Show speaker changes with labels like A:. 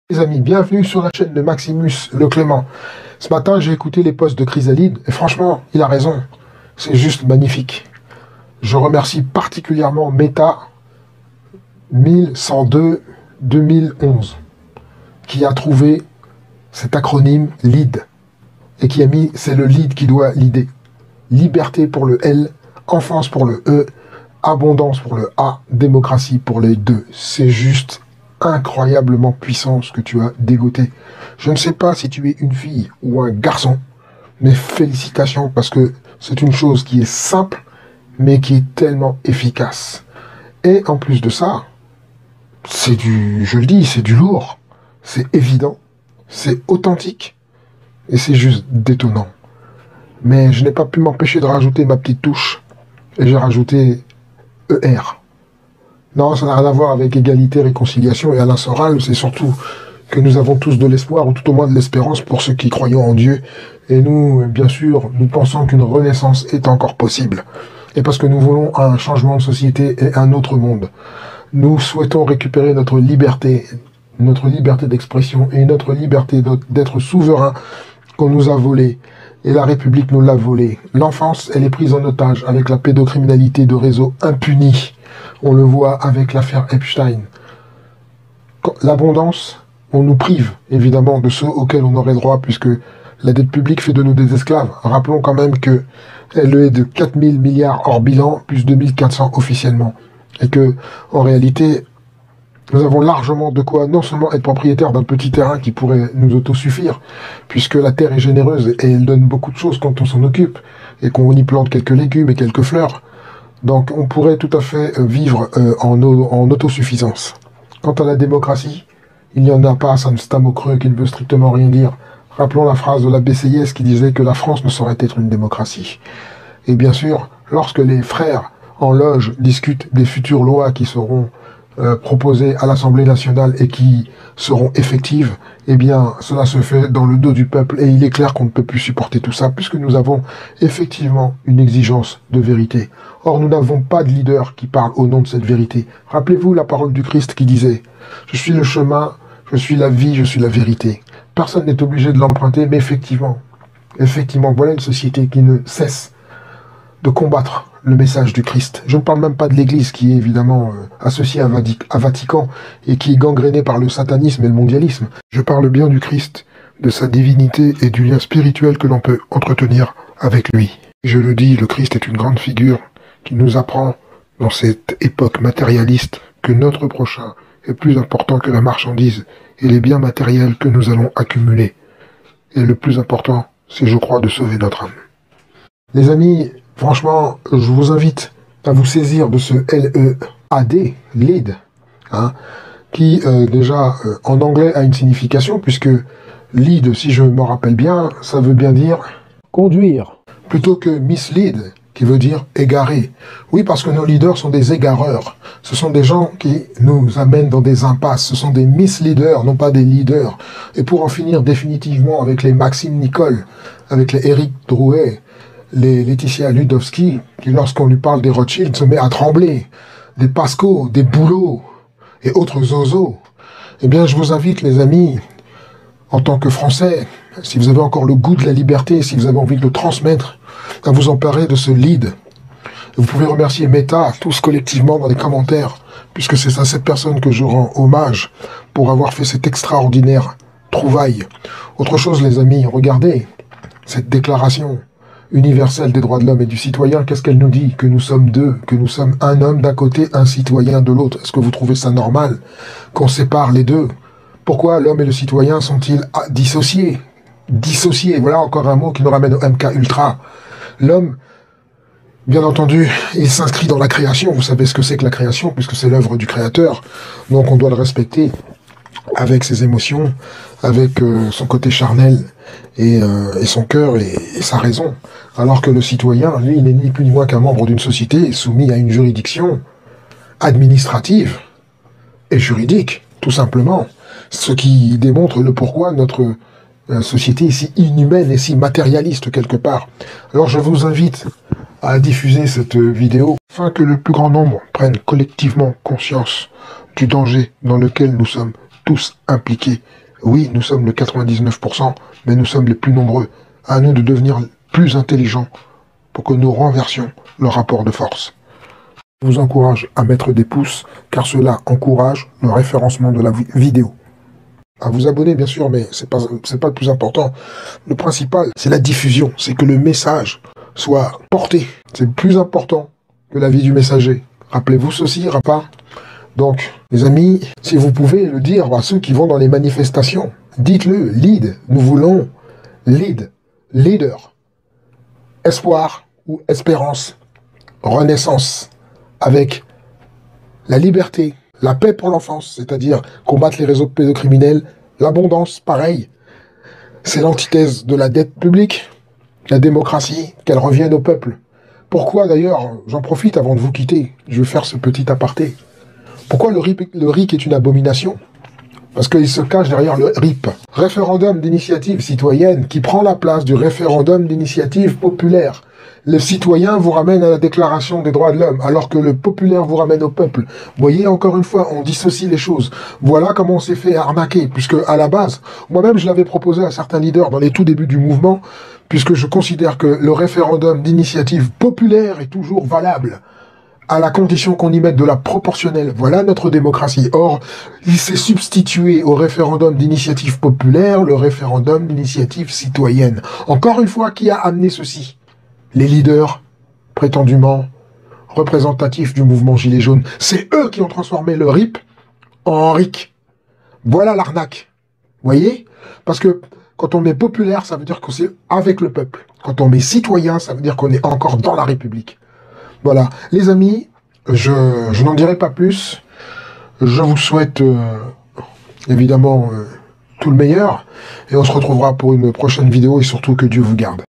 A: Les amis, bienvenue sur la chaîne de Maximus Le Clément. Ce matin, j'ai écouté les posts de Chrysalide et franchement, il a raison. C'est juste magnifique. Je remercie particulièrement Meta 1102-2011 qui a trouvé cet acronyme LEAD et qui a mis, c'est le lead qui doit leader. Liberté pour le L, enfance pour le E, abondance pour le A, démocratie pour les deux. C'est juste incroyablement puissant ce que tu as dégoté. Je ne sais pas si tu es une fille ou un garçon, mais félicitations parce que c'est une chose qui est simple, mais qui est tellement efficace. Et en plus de ça, c'est du, je le dis, c'est du lourd, c'est évident, c'est authentique, et c'est juste détonnant. Mais je n'ai pas pu m'empêcher de rajouter ma petite touche, et j'ai rajouté ER. Non, ça n'a rien à voir avec égalité, réconciliation et Alain Soral, c'est surtout que nous avons tous de l'espoir, ou tout au moins de l'espérance pour ceux qui croyons en Dieu. Et nous, bien sûr, nous pensons qu'une renaissance est encore possible. Et parce que nous voulons un changement de société et un autre monde. Nous souhaitons récupérer notre liberté d'expression et notre liberté d'être souverain qu'on nous a volé. Et la République nous l'a volé. L'enfance, elle est prise en otage avec la pédocriminalité de réseaux impunis. On le voit avec l'affaire Epstein. L'abondance, on nous prive, évidemment, de ceux auxquels on aurait droit, puisque la dette publique fait de nous des esclaves. Rappelons quand même que elle est de 4 000 milliards hors bilan, plus 2 400 officiellement. Et que, en réalité, nous avons largement de quoi non seulement être propriétaire d'un petit terrain qui pourrait nous autosuffire, puisque la terre est généreuse et elle donne beaucoup de choses quand on s'en occupe, et qu'on y plante quelques légumes et quelques fleurs. Donc on pourrait tout à fait vivre en autosuffisance. Quant à la démocratie, il n'y en a pas, c'est un mot creux qui ne veut strictement rien dire. Rappelons la phrase de la BCIS qui disait que la France ne saurait être une démocratie. Et bien sûr, lorsque les frères en loge discutent des futures lois qui seront proposées à l'Assemblée nationale et qui seront effectives, eh bien, cela se fait dans le dos du peuple et il est clair qu'on ne peut plus supporter tout ça puisque nous avons effectivement une exigence de vérité. Or, nous n'avons pas de leader qui parle au nom de cette vérité. Rappelez-vous la parole du Christ qui disait « Je suis le chemin, je suis la vie, je suis la vérité ». Personne n'est obligé de l'emprunter, mais effectivement, voilà une société qui ne cesse de combattre le message du Christ. Je ne parle même pas de l'Église qui est évidemment associée à Vatican et qui est gangrénée par le satanisme et le mondialisme. Je parle bien du Christ, de sa divinité et du lien spirituel que l'on peut entretenir avec lui. Je le dis, le Christ est une grande figure qui nous apprend dans cette époque matérialiste que notre prochain est plus important que la marchandise et les biens matériels que nous allons accumuler. Et le plus important, c'est, je crois, de sauver notre âme. Les amis, franchement, je vous invite à vous saisir de ce L-E-A-D, lead, hein, qui déjà en anglais a une signification, puisque lead, si je me rappelle bien, ça veut bien dire conduire, plutôt que mislead, qui veut dire égarer. Oui, parce que nos leaders sont des égareurs. Ce sont des gens qui nous amènent dans des impasses. Ce sont des misleaders, non pas des leaders. Et pour en finir définitivement avec les Maxime Nicole, avec les Éric Drouet, les Laetitia Ludowski, qui lorsqu'on lui parle des Rothschild se met à trembler, des Pasco, des Boulot et autres zozos. Eh bien, je vous invite, les amis, en tant que Français, si vous avez encore le goût de la liberté, si vous avez envie de le transmettre, à vous emparer de ce lead. Vous pouvez remercier Meta, tous collectivement dans les commentaires, puisque c'est à cette personne que je rends hommage pour avoir fait cette extraordinaire trouvaille. Autre chose, les amis, regardez cette déclaration universelle des droits de l'homme et du citoyen. Qu'est-ce qu'elle nous dit? Que nous sommes deux, que nous sommes un homme d'un côté, un citoyen de l'autre. Est-ce que vous trouvez ça normal qu'on sépare les deux? Pourquoi l'homme et le citoyen sont-ils dissociés? Dissociés, voilà encore un mot qui nous ramène au MK Ultra. L'homme, bien entendu, il s'inscrit dans la création. Vous savez ce que c'est que la création, puisque c'est l'œuvre du Créateur. Donc on doit le respecter avec ses émotions, avec son côté charnel et son cœur et sa raison. Alors que le citoyen, lui, il n'est ni plus ni moins qu'un membre d'une société soumis à une juridiction administrative et juridique, tout simplement. Ce qui démontre le pourquoi notre société est si inhumaine et si matérialiste quelque part. Alors je vous invite à diffuser cette vidéo afin que le plus grand nombre prenne collectivement conscience du danger dans lequel nous sommes tous impliqués. Oui, nous sommes le 99%, mais nous sommes les plus nombreux. À nous de devenir plus intelligents pour que nous renversions le rapport de force. Je vous encourage à mettre des pouces, car cela encourage le référencement de la vidéo. À vous abonner, bien sûr, mais c'est pas le plus important. Le principal, c'est la diffusion, c'est que le message soit porté. C'est plus important que la vie du messager. Rappelez-vous ceci, rapport. Donc, les amis, si vous pouvez le dire à ceux qui vont dans les manifestations, dites-le, lead, nous voulons lead, leader, espoir ou espérance, renaissance, avec la liberté, la paix pour l'enfance, c'est-à-dire combattre les réseaux pédocriminels, l'abondance, pareil. C'est l'antithèse de la dette publique, la démocratie, qu'elle revienne au peuple. Pourquoi d'ailleurs, j'en profite avant de vous quitter, je vais faire ce petit aparté. Pourquoi le RIC est une abomination? Parce qu'il se cache derrière le RIP. Référendum d'initiative citoyenne qui prend la place du référendum d'initiative populaire. Le citoyen vous ramène à la déclaration des droits de l'homme, alors que le populaire vous ramène au peuple. Vous voyez, encore une fois, on dissocie les choses. Voilà comment on s'est fait arnaquer, puisque à la base, moi-même je l'avais proposé à certains leaders dans les tout débuts du mouvement, puisque je considère que le référendum d'initiative populaire est toujours valable, à la condition qu'on y mette de la proportionnelle. Voilà notre démocratie. Or, il s'est substitué au référendum d'initiative populaire, le référendum d'initiative citoyenne. Encore une fois, qui a amené ceci? Les leaders, prétendument représentatifs du mouvement Gilets jaunes. C'est eux qui ont transformé le RIP en RIC. Voilà l'arnaque. Voyez? Parce que quand on met populaire, ça veut dire que c'est avec le peuple. Quand on met citoyen, ça veut dire qu'on est encore dans la République. Voilà. Les amis, je n'en dirai pas plus. Je vous souhaite évidemment tout le meilleur. Et on se retrouvera pour une prochaine vidéo et surtout que Dieu vous garde.